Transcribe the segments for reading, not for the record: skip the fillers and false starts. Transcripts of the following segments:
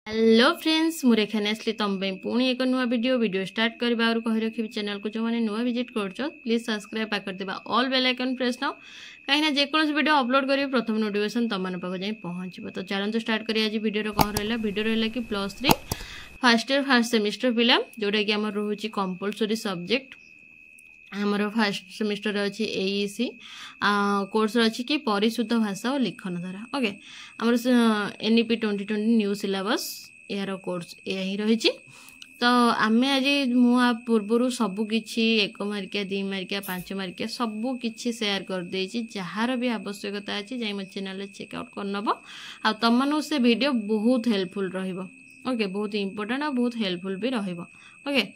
Hello friends मुझे एखाने आसली तुम पुणी एक नुआ वीडियो स्टार्ट करबा और कहि रखिबि चैनल को जो माने नुआ विजिट करछो प्लीज सब्सक्राइब कर देबा all bell icon press now कहीं ना जेकोस वीडियो अपलोड करी प्रथम नोटिफिकेशन तुम मन पाखो जाई पहुंचबो। तो चलंतु स्टार्ट करी आज वीडियो कौन रहा वीडियो रहा कि +3 फर्स्ट ईयर फर्स्ट सेमिस्टर पिला जोटा कि आमर रोचे कंपलसरी सब्जेक्ट आमर फर्स्ट सेमिस्टर अच्छी एईसी कोर्स अच्छी कि परिशुद्ध भाषा और लिखन धारा ओके आमर एनईपी 2020 न्यू सिलेबस यार कोर्स या ही रही। तो आम आज मुझे पूर्वर सबकि 1 मार्किया 2 मार्किया 5 मार्किया सबकि सेयार करदे जार भी आवश्यकता अच्छी जाई मो चैनल चेकआउट करनब आ तुम से वीडियो बहुत हेल्पफुल रहिबो ओके बहुत इंपोर्टेंट और बहुत हेल्पफुल भी रहिबो ओके।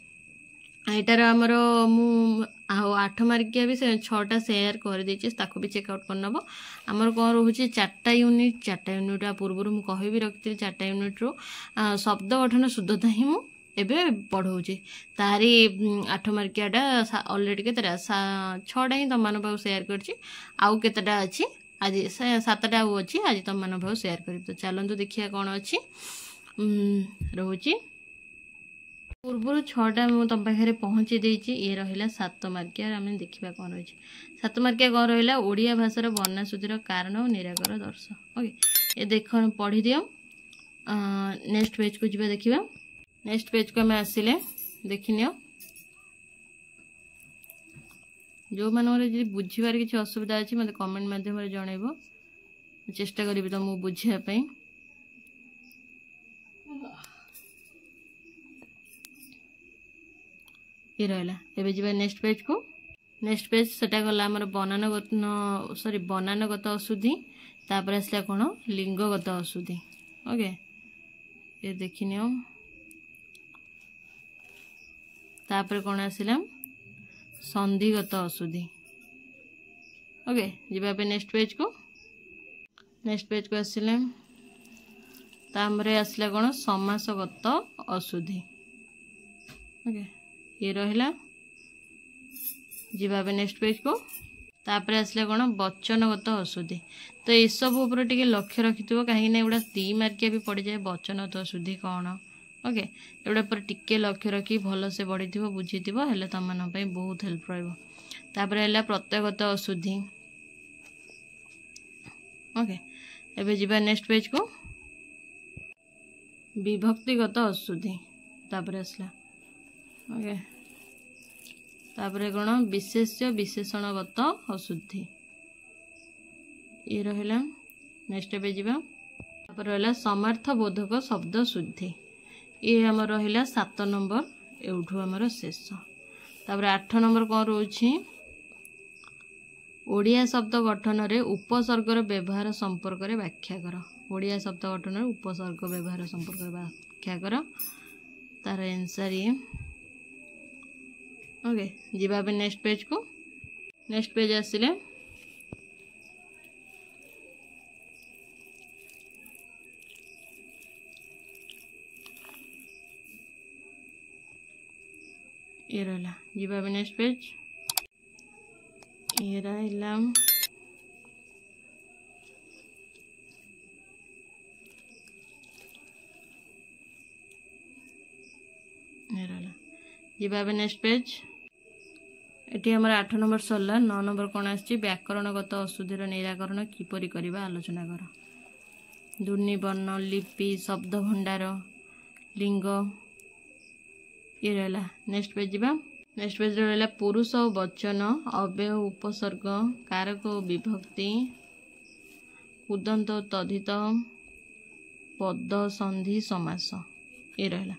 एटार आमर मु 8 मार्किया भी 6टा सेयार कर देछि ताको भी चेकआउट करनब। आमर कौन रोचे 4टा यूनिट पूर्व मुझे कह भी रखी 4टा यूनिट रो शब्द गठन शुद्धता ही मु एबे पढ़ाऊँ तारी 8 मार्कियाटा अलरेडी केतटा 6टा ही तुम मान पाखु सेयार करछि आउ केतटा अच्छी आज 7टा आउ अच्छी आज तुम मान पाखु सेयार करी। तो चलतु देखिए कौन अच्छी रोचे पूर्व 6टा मुझे तुम पाखे पहुँची देती ये रहा 7 मार्किया आम देखा कौन रही 7 मार्किया कौन रहा ओडिया भाषार वर्णाशुद्धिर कारण और निराकर दर्श ओके ये देख पढ़ी दियो। नेक्स्ट पेज को जीवा देखिबा नेक्स्ट पेज को आम आसिले देखिनियो जो मानकर बुझीबार किसी असुविधा अच्छी मत कमेंट माध्यम जनइब चेष्टा करी तुमको बुझापी। ये रहा एवं जी नेक्स्ट पेज को नेक्स्ट पेज सेटा गला आमर बनानगत अशुद्धि तापर आसला कौन लिंगगत अशुद्धि ओके ये देखिनियो तापर कौन आसला संधिगत अशुद्धि ओके जीवा नेक्स्ट पेज को आसले तामरे आसला कौन समासगत अशुद्धि ओके ये रहा जीवा नेक्स्ट पेज को तापर आसला कौन वचनगत अशुद्धि। तो ये सब ऊपर टिके लक्ष्य रखि कहीं एगुड़ा 2 मार्किया भी पड़ जाए वचनगत अशुद्धि कौन ओके एगुड़ा पर टिके लक्ष्य रखी भल से पढ़ी बुझी हेल्ले तुम मन बहुत हेल्प रहा है प्रत्ययगत अशुद्धि ओके एबे जीवा नेक्स्ट पेज को विभक्तिगत अशुद्धि तापर आसला ओके तापर कौन विशेष्य विशेषणगत अशुद्धि ये रहा नेक्स्ट पे जीवा तापर रहा समार्थ बोधक शब्द शुद्धि ये आम रहा 7 नंबर एठू आमर शेष तापर 8 नंबर कौन रोची ओडिया शब्द गठन रे उपसर्गर व्यवहार संपर्क रे व्याख्या कर ओडिया शब्द गठन रे उपसर्ग व्यवहार संपर्क रे व्याख्या कर तार आंसर ये ओके जीवा नेक्स्ट पेज को नेक्स्ट पेज आसिले ये रहा जीवा नेक्स्ट पेज ये रहा जीवा नेक्स्ट पेज एटी आमर 8 नंबर सरला 9 नंबर कौन आछि व्याकरणगत अशुद्धिर निराकरण किपरि करिबा आलोचना कर ध्वनिवर्ण लिपि शब्द भंडार लिंग ये रहा नेक्स्ट पेज जीवा नेक्स्ट पेज रहा पुरुष और वचन अव्यय उपसर्ग कारक विभक्ति उदंत तद्धित पद संधि समास ये रहा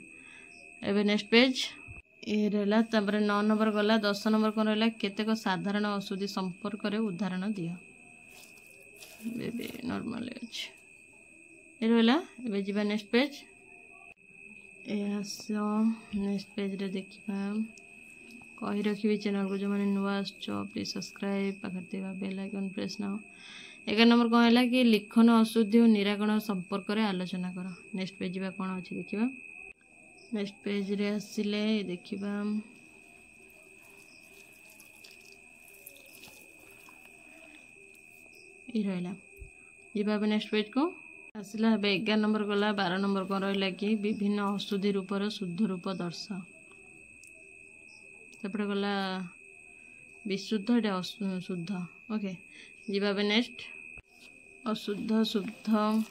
एवं नेक्स्ट पेज ये रहा 9 नंबर गला 10 नंबर कौन रहा केतेक साधारण अशुद्धि संपर्क रे उदाहरण दियो बेबी नॉर्मल अच्छे ये रहा एवं जीवा नेक्स्ट पेज नेक्स्ट पेज रे देखा कही रखी चैनल को जो मैंने नुआ प्लीज सब्सक्राइब पाखे bell icon press now 11 number कौन है कि लिखन अशुद्धि और निराकरण संपर्क रे आलोचना कर नेक्स्ट पेज जीवा कौन अच्छी देखा नेक्स्ट पेज रे आसिले देखिबा ये रहा जीवा नेक्स्ट पेज को आसला 11 नंबर गला 12 नंबर कौन रहा कि विभिन्न अशुद्धि रूपर शुद्ध रूप दर्शाओ सेपटे गला विशुद्ध एटा शुद्ध ओके जीवा नेक्स्ट अशुद्ध शुद्ध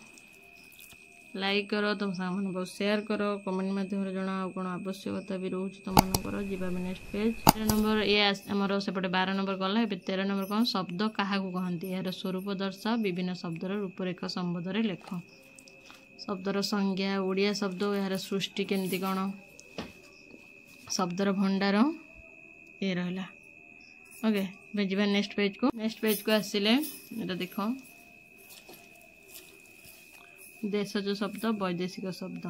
लाइक करो तुम सामान बहुत शेयर करो कमेंट माध्यम जनाओ कौन आवश्यकता भी रोच तुम मानकर जीवा नेक्स्ट पेज 13 नंबर ये आमर सेपटे 12 नंबर गला 13 नंबर कौन शब्द क्या कहती यार स्वरूप दर्शा विभिन्न शब्दर रूपरेख संबोधन लेख शब्दर संज्ञा ओडिया शब्द यार सृष्टि केमती कौन शब्दर भंडार ये रहा ओके जी नेक्स्ट पेज को आसिले ये देख देशज शब्द वैदेशिक शब्द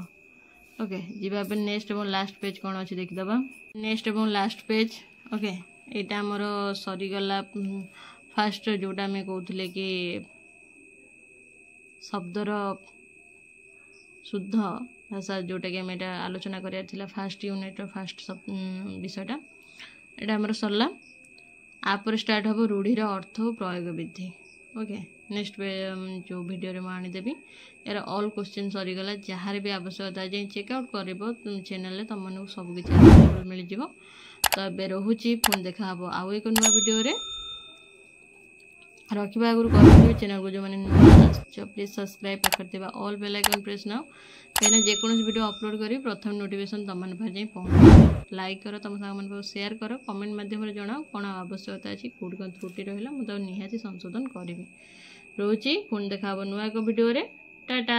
ओके जीवा नेक्स्ट और लास्ट पेज कौन अच्छी देखीदबा नेक्स्ट और लास्ट पेज ओके यहाँ आमर सरीगला फास्ट जोटा आम कहते कि शब्दर शुद्ध भाषा जोटा कि आम आलोचना करार फास्ट यूनिट फास्ट विषयटा यहाँ आमर सरला आपर स्टार्ट हम रूढ़ीर अर्थ और प्रयोग विधि ओके नेक्स्ट जो वीडियो में आनीदेवी यार ऑल क्वेश्चन सरीगला जहाँ भी आवश्यकता जाए चेकआउट कर चैनल तुम सबकि मिल जाव तो ये रोचे पुणी देखा आउ एक नुआ वीडियो रखा आगुरी कर चैनल को जो मैंने प्लीज सब्सक्राइब पाखे all bell icon press now कहीं जेको वीडियो अपलोड करी प्रथम नोटिफिकेशन तुम जाए पहुँच लाइक कर तुम सामान शेयर कर कमेंट माध्यम जनाओ कौन आवश्यकता अच्छी कौट कौन त्रुटि रहा मुझे निहाती संशोधन करी रोचे पुणी देखा नुआ एक वीडियो टाटा।